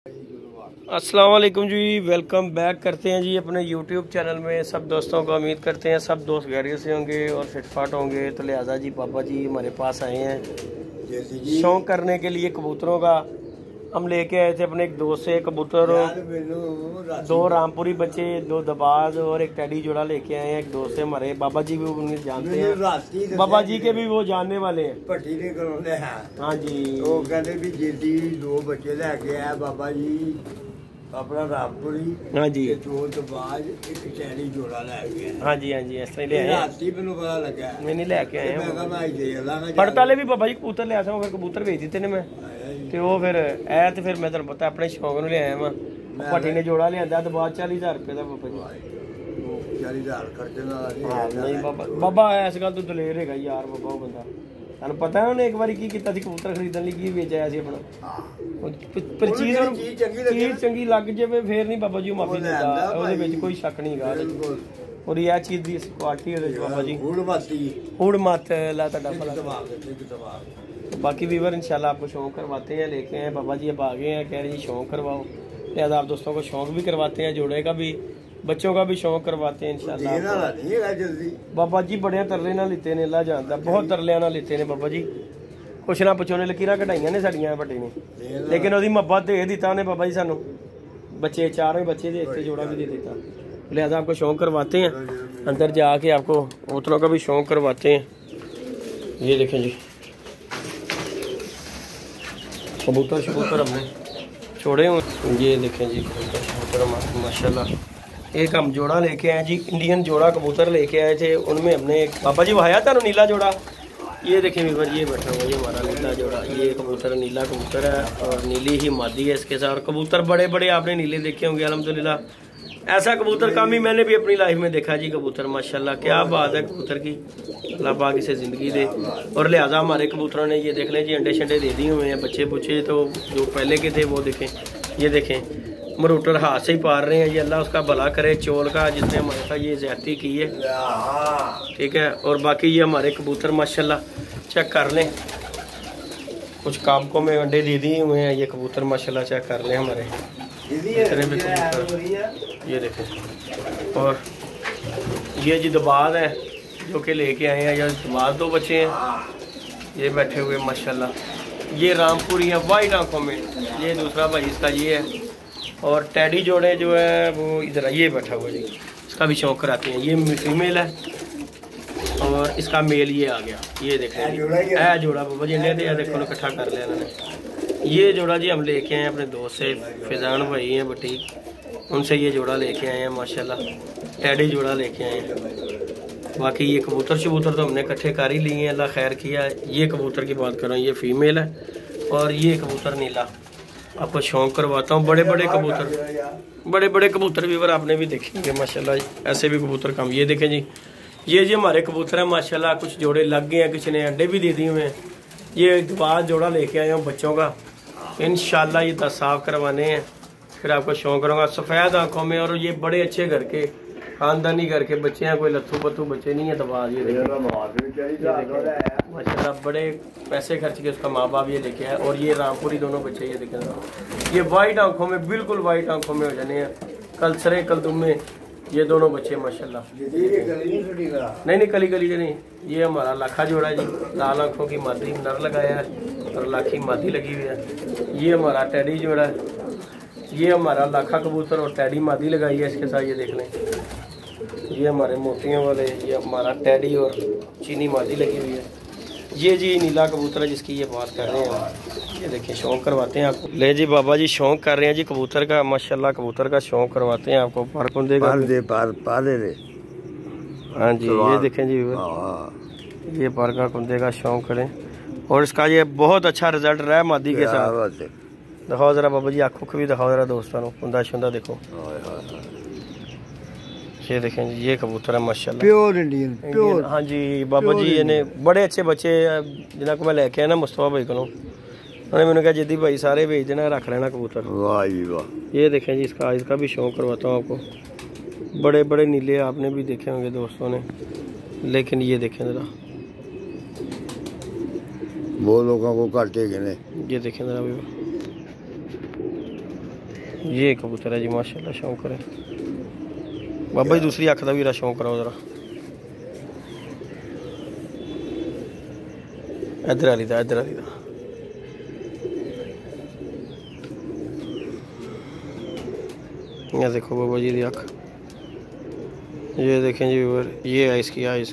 अस्सलाम वालेकुम जी, welcome back करते हैं जी अपने YouTube चैनल में। सब दोस्तों को उम्मीद करते हैं सब दोस्त खैरियत से होंगे और फिटफाट होंगे। तो लिहाजा जी पापा जी हमारे पास आए हैं शौक करने के लिए कबूतरों का। हम लेके आए थे अपने एक दोस्त से कबूतर, दो रामपुरी बच्चे, दो दबाज और एक टेडी जोड़ा लेके आए हैं एक दोस्त से हमारे। बाबा जी भी उन्हें जानते हैं, बाबा जी के भी वो जानने वाले हैं। भट्टी ने कराने हैं। हाँ जी, वो कहते भी जेदी दो बच्चे लेके आए बाबा जी अपना रामपुरी। हाँ जी, दो दबाज एक टेडी जोड़ा लेके। हाँ जी, हाँ जी, इस तरह ले आए। राती मैनू पता लगा मैं नहीं लेके आए हैं। पड़ताले भी बाबा जी कबूतर ले आया फिर कबूतर भेज दिते ने मैं ਤੇ ਉਹ ਫਿਰ ਐ ਤੇ ਫਿਰ ਮੈਂ ਤੁਹਾਨੂੰ ਪਤਾ ਆਪਣੇ ਸ਼ੌਕ ਨੂੰ ਲਿਆਇਆ ਵਾਂ। ਭੱਟੀ ਨੇ ਜੋੜਾ ਲਿਆਂਦਾ ਤੇ ਬਾਅਦ 40000 ਰੁਪਏ ਦਾ ਬਾਬਾ ਜੀ। 40000 ਖਰਚੇ ਨਾਲ ਨਹੀਂ ਬਾਬਾ ਇਸ ਗੱਲ ਤੋਂ ਦਲੇਰ ਹੈਗਾ ਯਾਰ ਬਾਬਾ। ਉਹ ਬੰਦਾ ਤੁਹਾਨੂੰ ਪਤਾ ਉਹਨੇ ਇੱਕ ਵਾਰੀ ਕੀ ਕੀਤਾ ਸੀ ਕਬੂਤਰ ਖਰੀਦਣ ਲਈ ਕੀ ਵੇਚ ਆਇਆ ਸੀ ਆਪਣਾ। ਪਰ ਚੀਜ਼ ਚੰਗੀ ਲੱਗ ਜਾਵੇ ਫੇਰ ਨਹੀਂ ਬਾਬਾ ਜੀ ਮਾਫੀ ਦਿੰਦਾ, ਉਹਦੇ ਵਿੱਚ ਕੋਈ ਸ਼ੱਕ ਨਹੀਂ ਹੈਗਾ। और यह चीज़ की क्वालिटी है बाबा जी। हुड़ मत ला भला। बाकी व्यूवर इंशाल्लाह आपको शौक करवाते हैं, लेके हैं बाबा जी अब आ गए हैं, कह रहे हैं शौक करवाओ। लिहाजा आप दोस्तों को शौक भी करवाते हैं, जोड़े का भी, बच्चों का भी शौक करवाते हैं इंशाल्लाह। बाबा जी बड़े तरले ना लेते ने, अल्लाह जानता बहुत तरलिया ना लेते ने बाबा जी। कुछ ना पुछो ने लकीरां कढ़ाइयां ने साडियां बड़े ने, लेकिन उसकी मुहब्बत दे दिता ने बाबा जी सानू। बच्चे चारों बच्चे दे दिते, जोड़ा भी दे दिता। लिहाजा आपको शौक करवाते हैं, अंदर जाके आपको कबूतरों का भी शौक करवाते हैं। ये देखें जी कबूतर शबूतर हमने छोड़े हुए, ये देखें जी कबूतर शबूतर माशाल्लाह। एक हम जोड़ा लेके आए जी, इंडियन जोड़ा कबूतर लेके आए थे। उनमें हमने एक बाबा जी वहाया था नीला जोड़ा। ये देखें वीवर, ये बैठा हुआ ये हमारा नीला जोड़ा। ये कबूतर नीला कबूतर है और नीली ही मादी है इसके साथ। और कबूतर बड़े बड़े आपने नीले देखे होंगे अल्हम्दुलिल्लाह। ऐसा कबूतर कम ही मैंने भी अपनी लाइफ में देखा जी कबूतर माशाल्लाह। क्या बात है कबूतर की, अल्लाह पाक इसे ज़िंदगी दे। और लिहाजा हमारे कबूतरों ने ये देख लें जी अंडे शंडे दे दिए हुए हैं, बच्चे बुच्चे तो जो पहले के थे वो देखें। ये देखें मरूटर हाथ से ही पार रहे हैं, ये अल्लाह उसका भला करे चोल का जिसने हमारे साथ ये ज्यादती की है, ठीक है। और बाकी ये हमारे कबूतर माशाल्लाह चेक कर लें, कुछ काबकों में अंडे दे दिए हुए हैं ये कबूतर माशाल्लाह। चेक कर लें हमारे ये देखें। और ये जी दबाद है जो कि लेके आए हैं, ये दबाद दो बच्चे हैं ये बैठे हुए माशाल्लाह। ये रामपुरी है वाइट आंखों में, ये दूसरा भाई इसका ये है। और टेडी जोड़े जो है वो इधर ये बैठा हुआ जी, इसका भी शौक कराते हैं। ये फीमेल है और इसका मेल ये आ गया। ये देखें जोड़ा बाबा जी ने देखो इकट्ठा कर लिया इन्होंने। ये जोड़ा जी हम लेके आए हैं अपने दोस्त से, फिजान भाई हैं बुटीक, उनसे ये जोड़ा लेके आए हैं माशाल्लाह। टेडी जोड़ा लेके आए हैं। बाकी ये कबूतर शबूतर तो हमने इकट्ठे कर ही लिए हैं, अल्लाह खैर किया है। ये कबूतर की बात कर रहा हूँ, ये फीमेल है और ये कबूतर नीला। आपको शौक करवाता हूँ, बड़े बड़े कबूतर भी बार आपने भी देखेंगे माशाल्लाह। ऐसे भी कबूतर कम। ये देखें जी, ये जी हमारे कबूतर है माशाल्लाह। कुछ जोड़े लग गए हैं, किसी ने अंडे भी दे दिए हुए हैं। ये दोबारा जोड़ा लेके आया हूँ बच्चों का, इंशाल्लाह ये 10 साफ करवाने हैं, फिर आपको शौक करूँगा। सफ़ेद आंखों में और ये बड़े अच्छे घर के खानदानी घर के बच्चे हैं, कोई लत्थू पत्थू बच्चे नहीं है। दबाज ये माशाल्लाह बड़े पैसे खर्च के उसका माँ बाप ये लेके आया। और ये रामपुरी दोनों बच्चे ये देखें, ये वाइट आंखों में, बिल्कुल वाइट आंखों में हो जाने हैं, कलसरे कलदुम में ये दोनों बच्चे माशाल्लाह। नहीं कली से नहीं, ये हमारा लाखा जोड़ा है जी। लाल आंखों की मादी नर लगाया है और लाखी मादी लगी हुई है। ये हमारा टेडी जोड़ा है, ये हमारा लाखा कबूतर और टेडी मादी लगाई है इसके साथ। ये देख लें, ये हमारे मोतियों वाले, ये हमारा टेडी और चीनी मादी लगी हुई है। ये जी नीला कबूतर है जिसकी ये बात कर रहे हैं। ये देखिए शौक करवाते हैं आपको। ले जी बाबा जी शौक कर रहे हैं जी कबूतर का माशाल्लाह। कबूतर का शौक करवाते हैं आपको। हाँ जी, ये देखें जी ये पर का कुंदे का शौक करें और इसका ये बहुत अच्छा रिजल्ट रहा है मादी के साथ। दिखाओ जरा बाबा जी, आँखों को भी दिखाओ जरा दोस्तों, कुंदा शुंदा देखो। ये देखें जी, ये कबूतर है माशाल्लाह, प्योर इंडियन प्योर। हाँ जी बाबा जी, इन्हें बड़े अच्छे बच्चे जिन्हों को मैं लेके आया ना मुस्तफा भाई को, उन्होंने मैंने कहा जिद्दी भाई सारे भेज देना, रख लेना कबूतर। वाह जी वाह। ये देखें जी, इसका भी शौक करवाता हूँ आपको। बड़े बड़े नीले आपने भी देखे होंगे दोस्तों ने, लेकिन ये देखें जरा, वो लोगों को काटे गए। ये देखें जरा भी ये कबूतर है जी माशाल्लाह, शौक करें बाबा जी। दूसरी अख का भी शौक कराओ जरा, इधर आली दा, इधर आली दा। ये देखो बाबा जी की अख, ये देखें जी व्यूअर, ये है इसकी आइज़।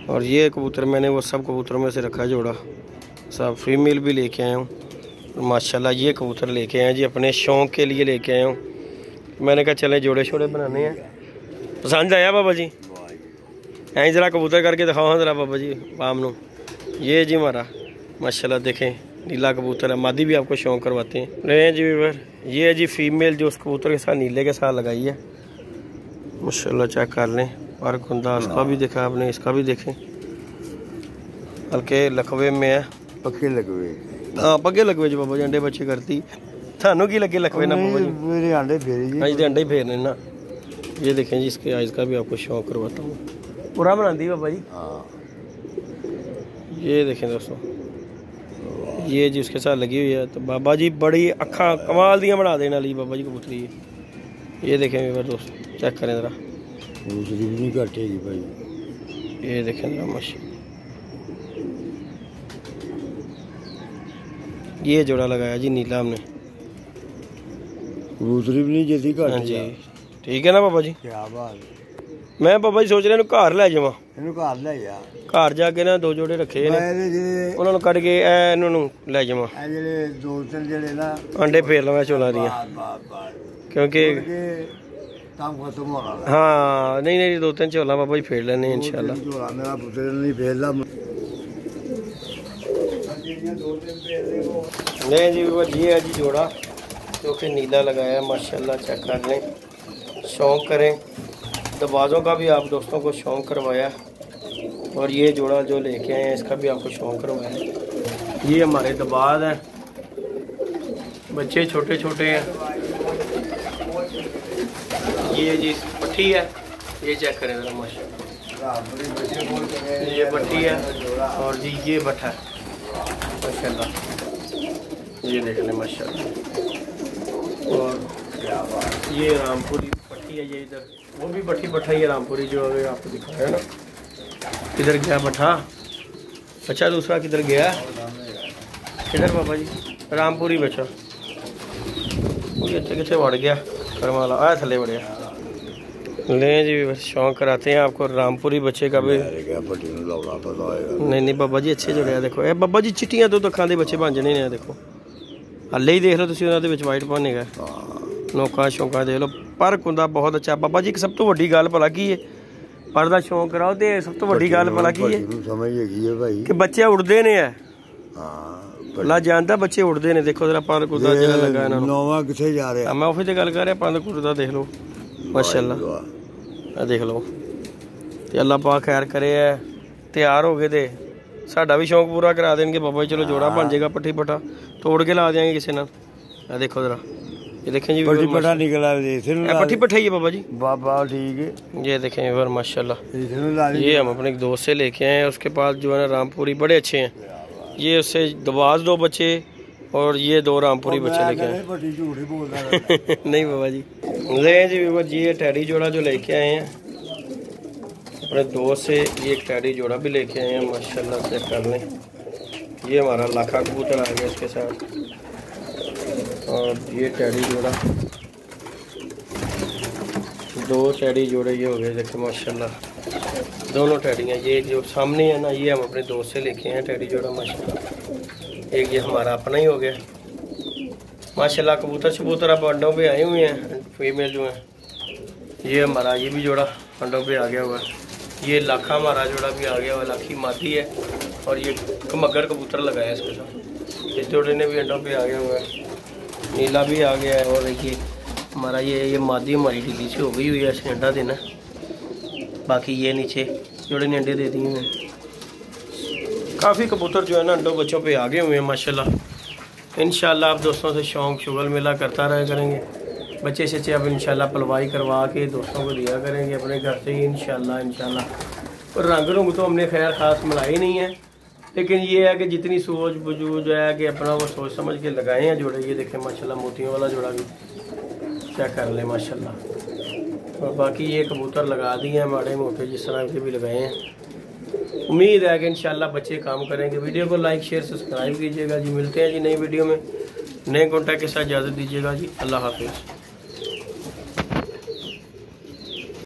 और ये कबूतर मैंने वो सब कबूतरों में से रखा जोड़ा, सब फीमेल भी लेके आया हूँ माशाल्लाह। ये कबूतर लेके आए हैं जी, अपने शौक़ के लिए लेके आया हूँ। मैंने कहा चले जोड़े शोड़े बनाने हैं। पसंद आया बाबा जी? ऐ ज़रा कबूतर करके दिखाओ ज़रा बाबा जी पाम नू। ये जी हमारा माशाल्लाह देखें नीला कबूतर है, मादी भी आपको शौक़ करवाते हैं। नहीं जी व्यूअर, ये है जी फीमेल जो उस कबूतर के साथ नीले के साथ लगाई है माशाल्लाह। चेक कर लें, पर कुंदा उसका भी देखा आपने, इसका भी देखें, हल्के लखवे में है, पक्के लगवे। हाँ पगे लगवे जी बाबा जी, अंडे बच्चे करती। थानू की लगे लखवे ना बाबा जी? मेरे अंडे फेरे जी। अज तो अंडे ही फेरने ना। ये देखें जी, इसके आइज़ का भी आपको शौक करवाता हूँ, पूरा बनाती बाबा जी। हाँ ये देखें दोस्तों, ये जी उसके साथ लगी हुई है। तो बाबा जी बड़ी अखा कमाल दियाँ बना देने वाली बाबा जी कबूतरी है। ये देखें मेरे दोस्त, चेक करें ज़रा, दूसरी भी नहीं कटेगी भाई। ये देखें ज़रा माशा, ये जोड़ा लगाया जी नीला हमने। दूसरी भी नहीं जल्दी हाँ कट जी, ठीक है ना बाबा जी? क्या बात। मैं बाबा जी सोच रहा घर लै जावां, ਇਹਨੂੰ ਘਰ ਲੈ ਜਾ। घर जाके ना 2 जोड़े रखे ने, ਇਹਦੇ ਜਿਹੜੇ उन्होंने कट के इन्हों लै जावां, ਇਹ ਜਿਹੜੇ ਦੋ ਤਿੰਨ ਜਿਹੜੇ ਨਾ अंडे फेर लवां चोलां दियां, ਬਾਰ क्योंकि ਕੰਮ ਖਤਮ ਹੋਣਾ। हाँ नहीं नहीं 2-3 चोला बाबा जी फेर लेने इंशाल्लाह। ਝੋਲਾ ਮੇਰਾ ਪੁੱਤਰ ਨਹੀਂ ਫੇਰਦਾ। नहीं जी वो ये है जी जोड़ा जो कि नीला लगाया है माशाल्लाह। चेक कर लें, शौक़ करें। दबाज़ों का भी आप दोस्तों को शौक़ करवाया, और ये जोड़ा जो लेके आए हैं इसका भी आपको शौक़ करवाया। ये हमारे दबाज हैं, बच्चे छोटे छोटे हैं। ये जी पट्टी है, ये चेक करें ज़रा माशाल्लाह। ये पट्टी है और जी ये बट्ठा है माशाल्लाह। ये देख लें माशाल्लाह। और ये रामपुरी पट्टी है, ये इधर वो भी पट्टी बट्ठा, ये रामपुरी जो अभी आपको दिखाया है ना। किधर गया बट्ठा? अच्छा दूसरा किधर गया? किधर बाबा जी? रामपुरी बच्चा ये कितने बढ़ गया करमाला आया थले बढ़िया। ले जी शौक कराते हैं आपको रामपुरी बच्चे का भी। नहीं नहीं बाबा जी अच्छे जोड़े देखो, ये बाबा जी चिट्टियां तो अखां दे बच्चे बन जाने ने। देखो हले ही देख लो तुसीं, उन्हां दे विच वाइट पाने का नोका शौका देख लो, पर कुंदा बहुत अच्छा। बाबा जी एक सब तो वड्डी गल भला की है, पर दा शौक कराओ तो सब तो वड्डी गल भला की है कि बच्चे उड़दे ने। अल्लाह जानता बच्चे उड़दे ने। देखो जरा पर कुंदा जेड़ा लगा इन्हां नूं, नोवा किथे जा रहा है? मैं ऑफिस ते गल कर रहा, पर कुंदा देख लो माशाल्लाह, देख लो। तो अल्लाह पाक खैर करे है, तैयार हो गए थे साडा भी शौक पूरा करा देंगे बाबा जी। चलो जोड़ा बन जाएगा, पट्ठी पट्ठा तोड़ के ला देंगे किसी ना। देखो जरा, ये देखें जी पट्ठी पट्ठा निकला, पट्ठी पट्ठा ही है बाबा जी। बाबा ठीक है, ये देखें फिर माशाल्लाह। ये हम अपने एक दोस्त से लेके आए हैं, उसके पास जो है ना रामपुरी बड़े अच्छे हैं। ये उससे दबाज 2 बच्चे और ये 2 रामपुरी बच्चे लेके आए। नहीं बाबा जी। ले जी बाबा जी, ये टैडी जोड़ा जो लेके आए हैं अपने दोस्त से, ये एक टैडी जोड़ा भी लेके आए हैं माशाल्लाह। चेक कर लें, ये हमारा लाखा कबूतर आ गया इसके साथ, और ये टैडी जोड़ा 2 टैडी जोड़े ये हो गए। देखो माशाल्लाह दोनों टैडियाँ। ये जो सामने है ना, ये हम अपने दोस्त से लेके आए हैं टैडी जोड़ा माशाल्लाह। एक ये हमारा अपना ही हो गया माशाल्लाह। कबूतर शबूतर अब अंडों पे आए हुए हैं, फीमेल जो हैं। ये हमारा ये भी जोड़ा अंडों पे आ गया हुआ है। ये लाखा हमारा जोड़ा भी आ गया हुआ, लाखी मादी है। और ये मगर कबूतर लगाया है इसके साथ, इस जोड़े ने भी अंडों पे आ गया हुआ है। नीला भी आ गया है। और ये हमारा ये मादी हमारी ढीली सी हो गई हुई है, इसने अंडा देना। बाकी ये नीचे जोड़े ने अंडे दे दिए हैं। काफ़ी कबूतर जो है ना अंडों बच्चों पे आ गए हुए हैं माशाल्लाह। इंशाल्लाह आप दोस्तों से शौक़ शुगल मेला करता रहा करेंगे। बच्चे शच्चे अब इंशाल्लाह पलवाई करवा के दोस्तों को दिया करेंगे अपने घर से ही इंशाल्लाह। और रंग रुंग तो हमने खैर ख़ास मिलाई नहीं है, लेकिन ये है कि जितनी सोच बूझ है कि अपना वो सोच समझ के लगाए हैं जोड़े। ये देखें माशाल्लाह मोतियों वाला जोड़ा भी चेक कर ले माशाल्लाह। और बाकी ये कबूतर लगा दिए हैं माड़े मोटे जिस तरह के भी लगाए हैं। उम्मीद है कि इंशाल्लाह बच्चे काम करेंगे। वीडियो को लाइक शेयर सब्सक्राइब कीजिएगा जी। मिलते हैं जी नई वीडियो में नए कॉन्टैक्ट के साथ। इजाज़त दीजिएगा जी। अल्लाह हाफिज़।